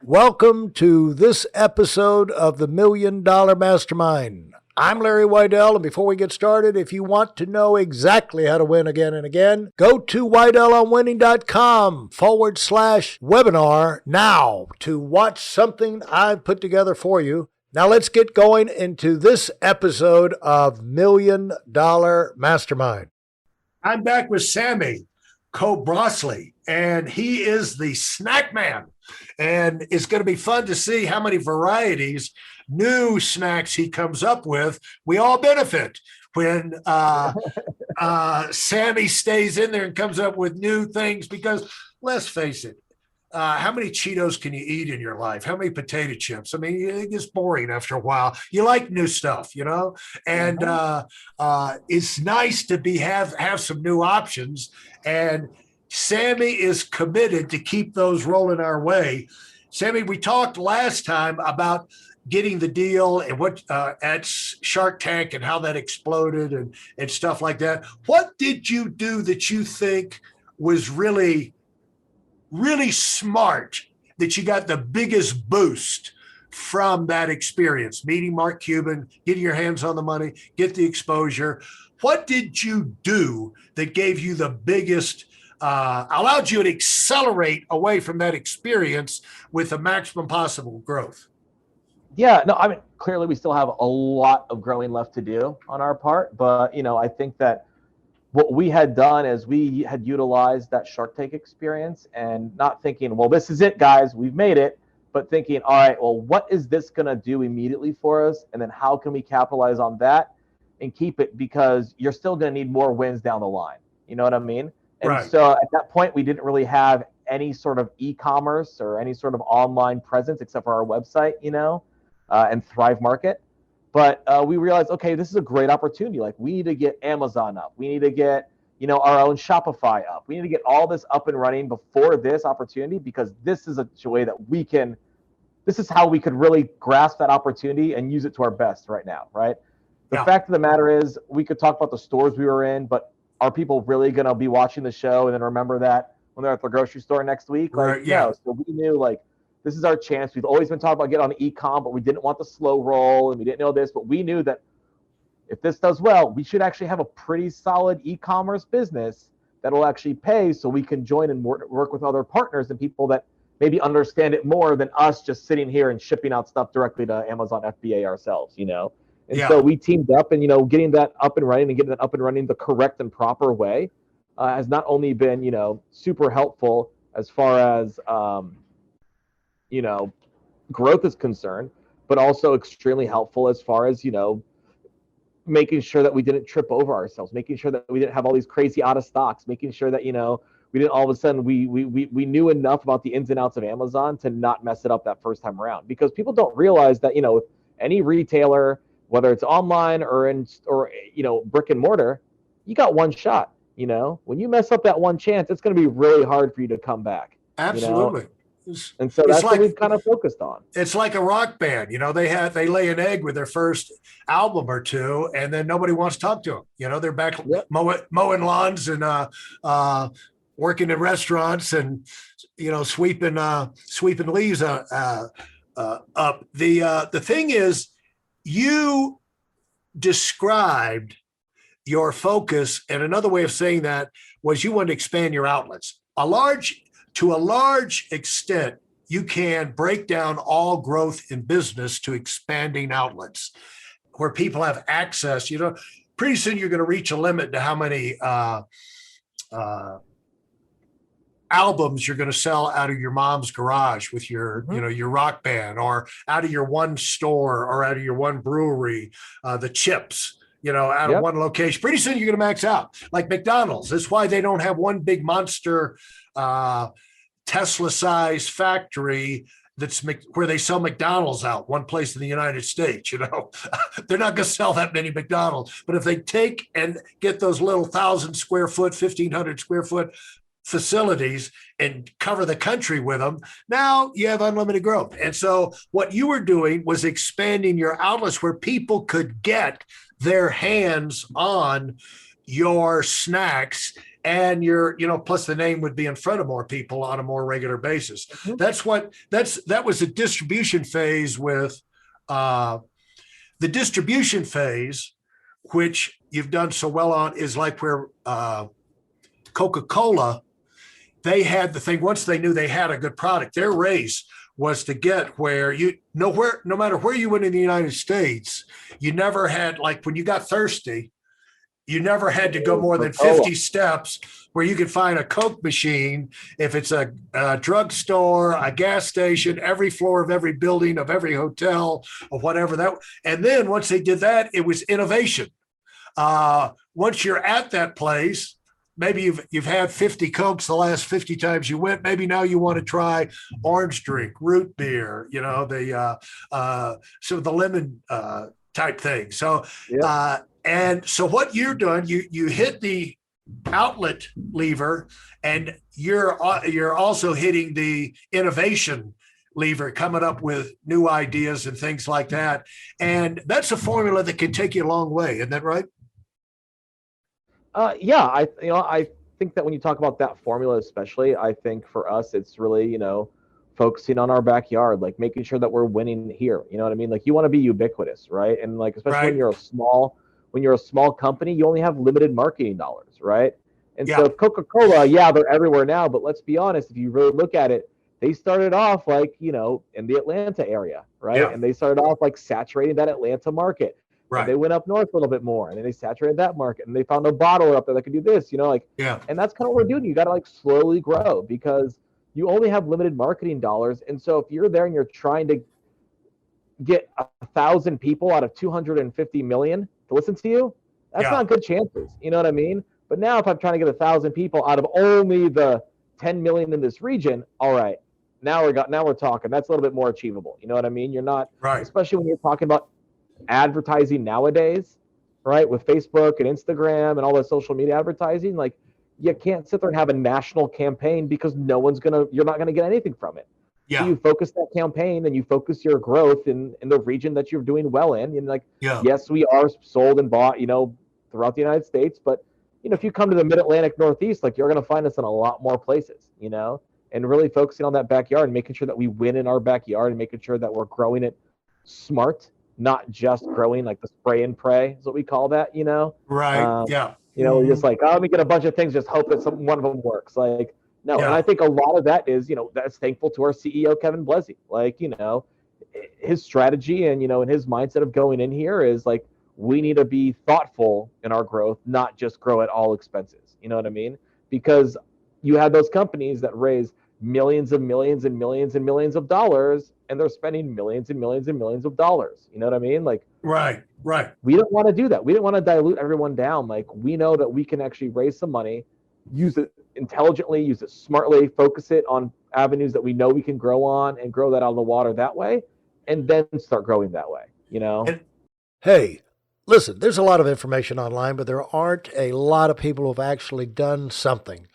Welcome to this episode of the Million Dollar Mastermind. I'm Larry Weidel, and before we get started, if you want to know exactly how to win again and again, go to weidelonwinning.com/webinar now to watch something I've put together for you. Now let's get going into this episode of Million Dollar Mastermind. I'm back with Sammy Kobrosely, and he is the snack man. And it's going to be fun to see how many varieties, new snacks he comes up with. We all benefit when Sammy stays in there and comes up with new things because, let's face it, how many Cheetos can you eat in your life? How many potato chips? I mean, it gets boring after a while. You like new stuff, you know? And it's nice to have some new options. And Sammy is committed to keep those rolling our way. Sammy, we talked last time about getting the deal and what at Shark Tank and how that exploded and stuff like that. What did you do that you think was really smart, that you got the biggest boost from that experience, meeting Mark Cuban, getting your hands on the money, get the exposure? What did you do that gave you the biggest allowed you to accelerate away from that experience with the maximum possible growth? Yeah, no, I mean, clearly we still have a lot of growing left to do on our part, but, I think that what we had done is we had utilized that Shark Tank experience and not thinking, well, this is it, guys, we've made it, but thinking, all right, well, what is this going to do immediately for us? And then how can we capitalize on that and keep it? Because you're still going to need more wins down the line. You know what I mean? And right. So at that point, we didn't really have any sort of e-commerce or any sort of online presence except for our website, and Thrive Market. But we realized, okay, this is a great opportunity. Like, we need to get Amazon up. We need to get, our own Shopify up. We need to get all this up and running before this opportunity, because this is a way that this is how we could really grasp that opportunity and use it to our best right now, right? The fact of the matter is, we could talk about the stores we were in, but are people really going to be watching the show and then remember that when they're at the grocery store next week? Like, right, yeah. No. So we knew, like, this is our chance. We've always been talking about getting on the e-com, but we didn't want the slow roll and we didn't know this, but we knew that if this does well, we should actually have a pretty solid e-commerce business that will actually pay, so we can join and work with other partners and people that maybe understand it more than us just sitting here and shipping out stuff directly to Amazon FBA ourselves, And so we teamed up, and, getting that up and running the correct and proper way has not only been, super helpful as far as, growth is concerned, but also extremely helpful as far as, making sure that we didn't trip over ourselves, making sure that we didn't have all these crazy out of stocks, making sure that, we didn't all of a sudden, we knew enough about the ins and outs of Amazon to not mess it up that first time around. Because people don't realize that, with any retailer, whether it's online or brick and mortar, you got one shot. When you mess up that one chance, it's going to be really hard for you to come back. Absolutely. And so that's what we've kind of focused on. It's like a rock band, they lay an egg with their first album or two, and then nobody wants to talk to them. They're back mowing lawns and working in restaurants and sweeping leaves up. The thing is, you described your focus, and another way of saying that was you want to expand your outlets. To a large extent, you can break down all growth in business to expanding outlets where people have access. Pretty soon you're going to reach a limit to how many albums you're going to sell out of your mom's garage with your, your rock band, or out of your one store, or out of your one brewery, the chips, out of one location. Pretty soon you're going to max out, like McDonald's. That's why they don't have one big monster Tesla-sized factory that's where they sell McDonald's out, one place in the United States. They're not going to sell that many McDonald's. But if they take and get those little 1,000 square foot, 1,500 square foot facilities and cover the country with them, now you have unlimited growth. And so what you were doing was expanding your outlets where people could get their hands on your snacks and plus the name would be in front of more people on a more regular basis. Mhm. That was the distribution phase with the distribution phase, which you've done so well on, is like where Coca-Cola, they had the thing, once they knew they had a good product, their race was to get where no matter where you went in the United States, you never had, like when you got thirsty, you never had to go more than 50 steps where you could find a Coke machine. If it's a drugstore, a gas station, every floor of every building, of every hotel, or whatever that. And then once they did that, it was innovation. Once you're at that place, maybe you've had 50 Cokes the last 50 times you went. Maybe now you want to try orange drink, root beer, the lemon type thing. So, Yeah. and so what you're doing, you hit the outlet lever, and you're also hitting the innovation lever, coming up with new ideas and things like that. And that's a formula that can take you a long way. Isn't that right? Yeah, I think that when you talk about that formula, especially, I think for us, it's really, focusing on our backyard, like making sure that we're winning here. You know what I mean? Like you want to be ubiquitous, right? And like, especially Right. when you're a small company, you only have limited marketing dollars, right? And Yeah. so Coca-Cola, yeah, they're everywhere now, but let's be honest, if you really look at it, they started off like, in the Atlanta area, right? Yeah. And they started off like saturating that Atlanta market. And Right. they went up north a little bit more, and then they saturated that market, and they found a bottler up there that could do this, Yeah. and that's kind of what we're doing. You got to like slowly grow because you only have limited marketing dollars. And so if you're there and you're trying to get 1,000 people out of 250 million to listen to you, that's Yeah. not good chances. You know what I mean? But now if I'm trying to get 1,000 people out of only the 10 million in this region, all right, now we're talking. That's a little bit more achievable. You know what I mean? You're not, Right. especially when you're talking about advertising nowadays, right? With Facebook and Instagram and all the social media advertising, like you can't sit there and have a national campaign because you're not gonna get anything from it. So Yeah. you focus that campaign and you focus your growth in the region that you're doing well in. And like, Yeah. yes, we are sold and bought, throughout the United States, but if you come to the Mid-Atlantic Northeast, like you're gonna find us in a lot more places, and really focusing on that backyard and making sure that we win in our backyard and making sure that we're growing it smart, not just growing like the spray and pray is what we call that, Right. Yeah. We're just like, oh, let me get a bunch of things, just hope that one of them works. Like, no. And Yeah. I think a lot of that is, that's thankful to our CEO, Kevin Blesi. Like, his strategy and, and his mindset of going in here is like, we need to be thoughtful in our growth, not just grow at all expenses. You know what I mean? Because you have those companies that raise millions and millions and millions and millions of dollars, and they're spending millions and millions and millions of dollars. You know what I mean? Like, Right. Right. we don't want to do that. We don't want to dilute everyone down. Like, we know that we can actually raise some money, use it intelligently, use it smartly, focus it on avenues that we know we can grow on and grow that out of the water that way, and then start growing that way, And Hey, listen, there's a lot of information online, but there aren't a lot of people who have actually done something.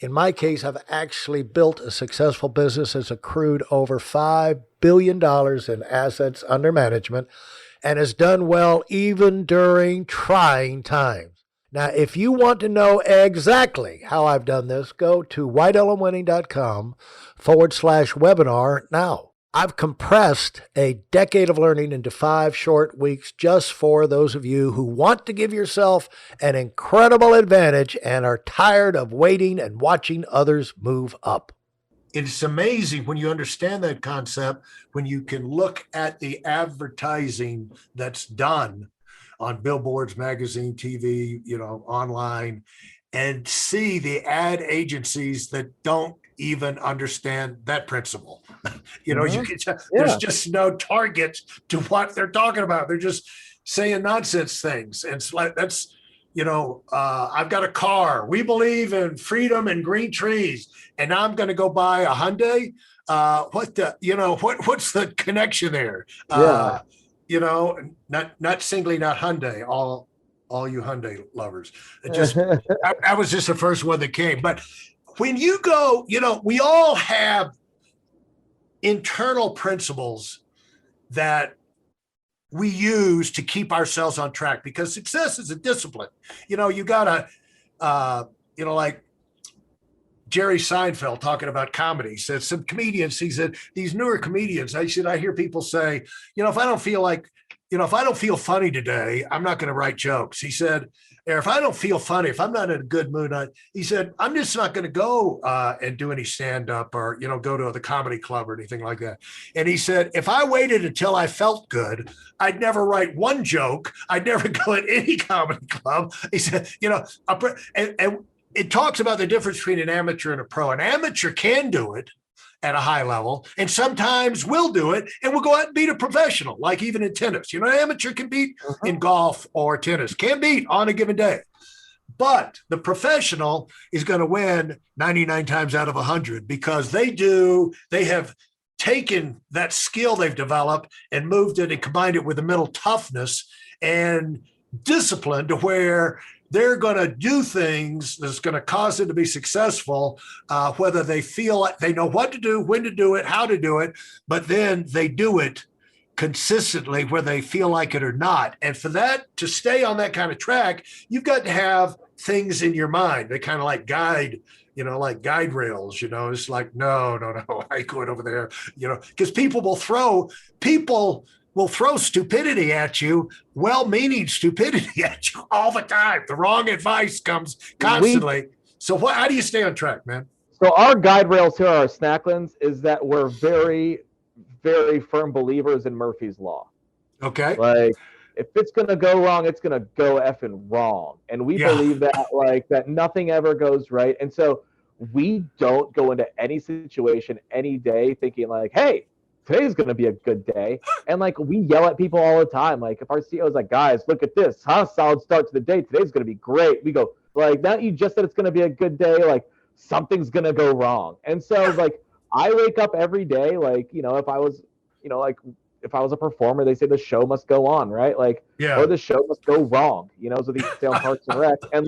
In my case, I've actually built a successful business that's accrued over $5 billion in assets under management and has done well even during trying times. Now, if you want to know exactly how I've done this, go to whiteelementwinning.com/webinar now. I've compressed a decade of learning into 5 short weeks just for those of you who want to give yourself an incredible advantage and are tired of waiting and watching others move up. it's amazing when you understand that concept, when you can look at the advertising that's done on billboards, magazine, TV, online, and see the ad agencies that don't even understand that principle. You can there's just no target to what they're talking about. They're just saying nonsense things. And it's like, that's, I've got a car. We believe in freedom and green trees, and I'm going to go buy a Hyundai. What's the connection there? Not singling out Hyundai, all you Hyundai lovers. I was just the first one that came. But when you go, we all have internal principles that we use to keep ourselves on track, because success is a discipline. You gotta, like Jerry Seinfeld talking about comedy. He said some comedians, he said, these newer comedians, I hear people say, if I don't feel funny today, I'm not going to write jokes. He said, or if I don't feel funny, if I'm not in a good mood, he said, I'm just not going to go and do any stand up or, go to the comedy club or anything like that. And he said, if I waited until I felt good, I'd never write one joke. I'd never go at any comedy club. He said, and it talks about the difference between an amateur and a pro. An amateur can do it at a high level, and sometimes we'll do it and we'll go out and beat a professional, like even in tennis. An amateur can beat in golf or tennis, can beat on a given day. But the professional is going to win 99 times out of 100 because they have taken that skill they've developed and moved it and combined it with a mental toughness and discipline to where they're going to do things that's going to cause them to be successful, whether they feel like they know what to do, when to do it, how to do it, but then they do it consistently whether they feel like it or not. And for that to stay on that kind of track, you've got to have things in your mind. They kind of like guide, like guide rails, it's like, no, I ain't going over there, because people will throw stupidity at you, well-meaning stupidity at you all the time. The wrong advice comes constantly. So how do you stay on track, man? So our guide rails here, our Snacklands, is that we're very, very firm believers in Murphy's Law. Okay. Like, if it's going to go wrong, it's going to go effing wrong. And we believe that, that nothing ever goes right. And so we don't go into any situation, any day thinking like, hey, today's going to be a good day. And we yell at people all the time. Like if our CEO is like, guys, look at this, solid start to the day. Today's going to be great. We go now you just said it's going to be a good day. Something's going to go wrong. And so I wake up every day. If I was, if I was a performer, they say the show must go on, right? Or the show must go wrong, so these stay on Parks and Rec. And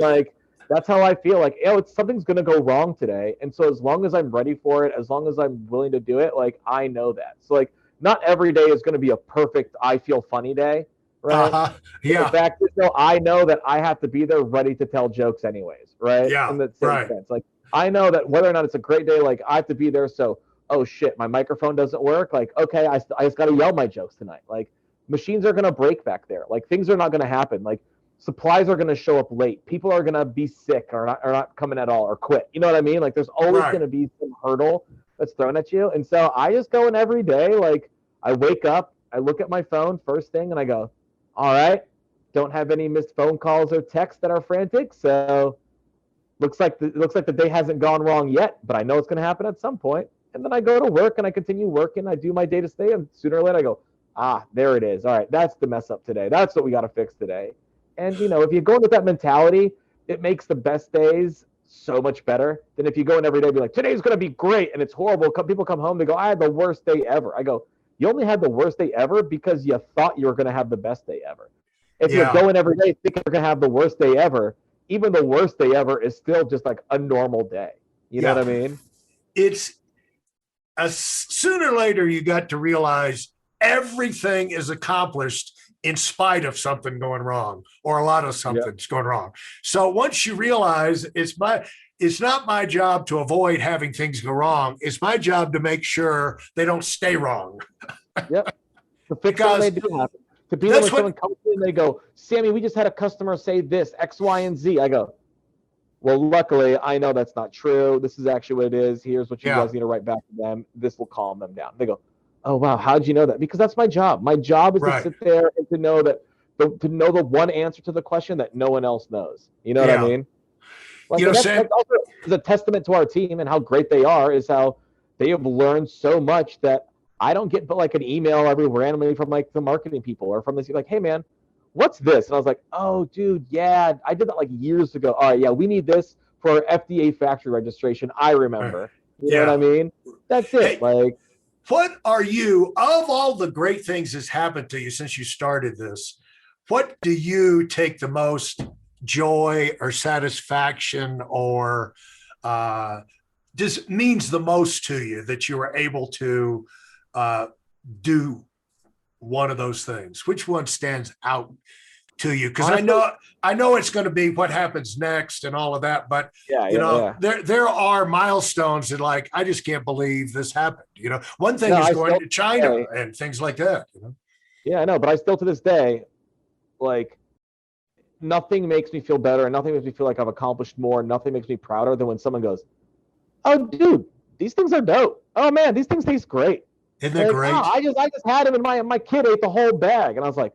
that's how I feel something's going to go wrong today. And so as long as I'm ready for it, as long as I'm willing to do it, I know that. So not every day is going to be a perfect, I feel funny day. Right. Yeah. In fact, I know that I have to be there ready to tell jokes anyways. Right. Yeah. In that same sense. I know that whether or not it's a great day, I have to be there. So, oh shit, my microphone doesn't work. Okay, I just got to yell my jokes tonight. Machines are going to break back there. Things are not going to happen. Supplies are going to show up late. People are going to be sick or not coming at all or quit. You know what I mean? There's always going to be some hurdle that's thrown at you. And so I just go in every day. I wake up, I look at my phone first thing and I go, all right, don't have any missed phone calls or texts that are frantic. So looks like the day hasn't gone wrong yet, but I know it's going to happen at some point. And then I go to work and I continue working. I do my day to day, and sooner or later I go, there it is. All right, that's the mess up today. That's what we got to fix today. And, if you go in with that mentality, it makes the best days so much better than if you go in every day and be like, today's going to be great, and it's horrible. People come home, they go, I had the worst day ever. I go, you only had the worst day ever because you thought you were going to have the best day ever. If you go in every day thinking you're going to have the worst day ever, even the worst day ever is still just a normal day. You know what I mean? It's sooner or later you got to realize everything is accomplished in spite of something going wrong or a lot of something's going wrong. So once you realize it's not my job to avoid having things go wrong. It's my job to make sure they don't stay wrong. Yep. To fix when they do happen. To be there when someone comes in and they go, Sammy, we just had a customer say this, X, Y, and Z. I go, well, luckily, I know that's not true. This is actually what it is. Here's what you guys need to write back to them. This will calm them down. They go, oh, wow, how'd you know that? Because that's my job. My job is to sit there and to know the one answer to the question that no one else knows. You know what I mean? That's also a testament to our team and how great they are is how they have learned so much that I don't get but an email every randomly from the marketing people or from this hey man, what's this? And I was like, oh dude, yeah, I did that years ago. All right, yeah, we need this for our FDA factory registration. I remember. You know what I mean? That's it. Hey, what are you, of all the great things that's happened to you since you started this, what do you take the most joy or satisfaction or just means the most to you that you were able to do one of those things? Which one stands out to you? Because I know it's going to be what happens next and all of that, but there are milestones that like I just can't believe this happened. One thing is going to China and things like that. Yeah, I know, but I still to this day, like, nothing makes me feel better, and nothing makes me feel like I've accomplished more. Nothing makes me prouder than when someone goes, "Oh, dude, these things are dope. Oh man, these things taste great. Isn't that great? Oh, I just had them, and my kid ate the whole bag, and I was like,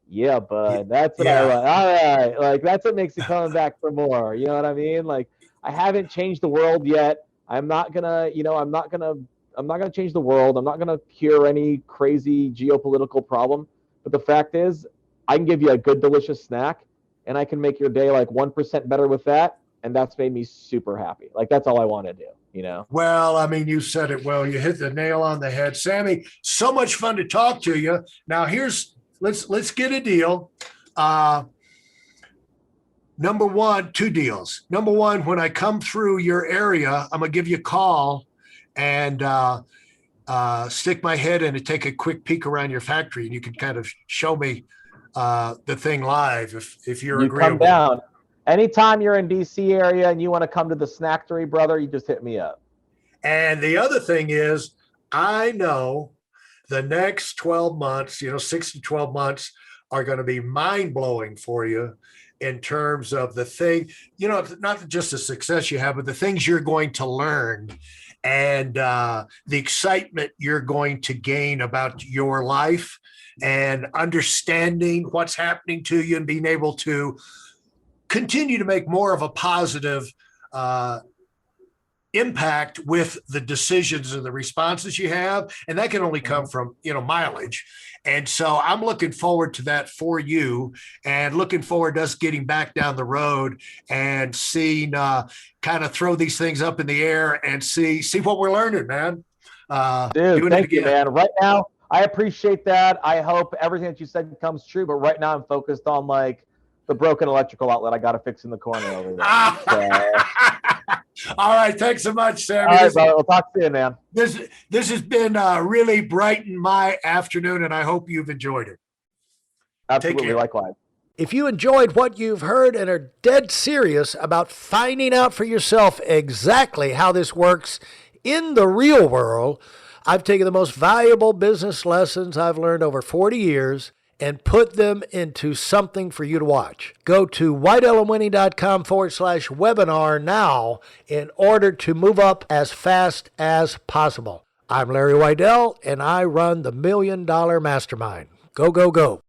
yeah, bud, that's what I like. All right, like that's what makes me coming back for more. You know what I mean? Like I haven't changed the world yet. I'm not gonna change the world. I'm not gonna cure any crazy geopolitical problem. But the fact is, I can give you a good, delicious snack, and I can make your day like 1% better with that, and that's made me super happy. Like that's all I want to do. Well, I mean, you said it well. You hit the nail on the head, Sammy. So much fun to talk to you. Now, let's get a deal. Number one, two deals. Number one, when I come through your area, I'm gonna give you a call and stick my head in and take a quick peek around your factory, and you can kind of show me the thing live if you're agreeable. Come down. Anytime you're in DC area and you want to come to the Snacktory, brother, you just hit me up. And the other thing is, I know the next 12 months, 6 to 12 months are going to be mind blowing for you in terms of the thing, not just the success you have, but the things you're going to learn and the excitement you're going to gain about your life and understanding what's happening to you and being able to continue to make more of a positive impact with the decisions and the responses you have. And that can only come from, mileage. And so I'm looking forward to that for you and looking forward to us getting back down the road and seeing, kind of throw these things up in the air and see what we're learning, man. Dude, thank you, man. Right now, I appreciate that. I hope everything that you said comes true, but right now I'm focused on like the broken electrical outlet I got to fix in the corner over there. All right. Thanks so much, Sammy. All right, brother. We'll talk to you, man. This has been really brightened my afternoon, and I hope you've enjoyed it. Absolutely. Likewise. If you enjoyed what you've heard and are dead serious about finding out for yourself exactly how this works in the real world, I've taken the most valuable business lessons I've learned over 40 years and put them into something for you to watch. Go to whiteelementary.com/webinar now in order to move up as fast as possible. I'm Larry Weidel, and I run the $1 Million Mastermind. Go, go, go.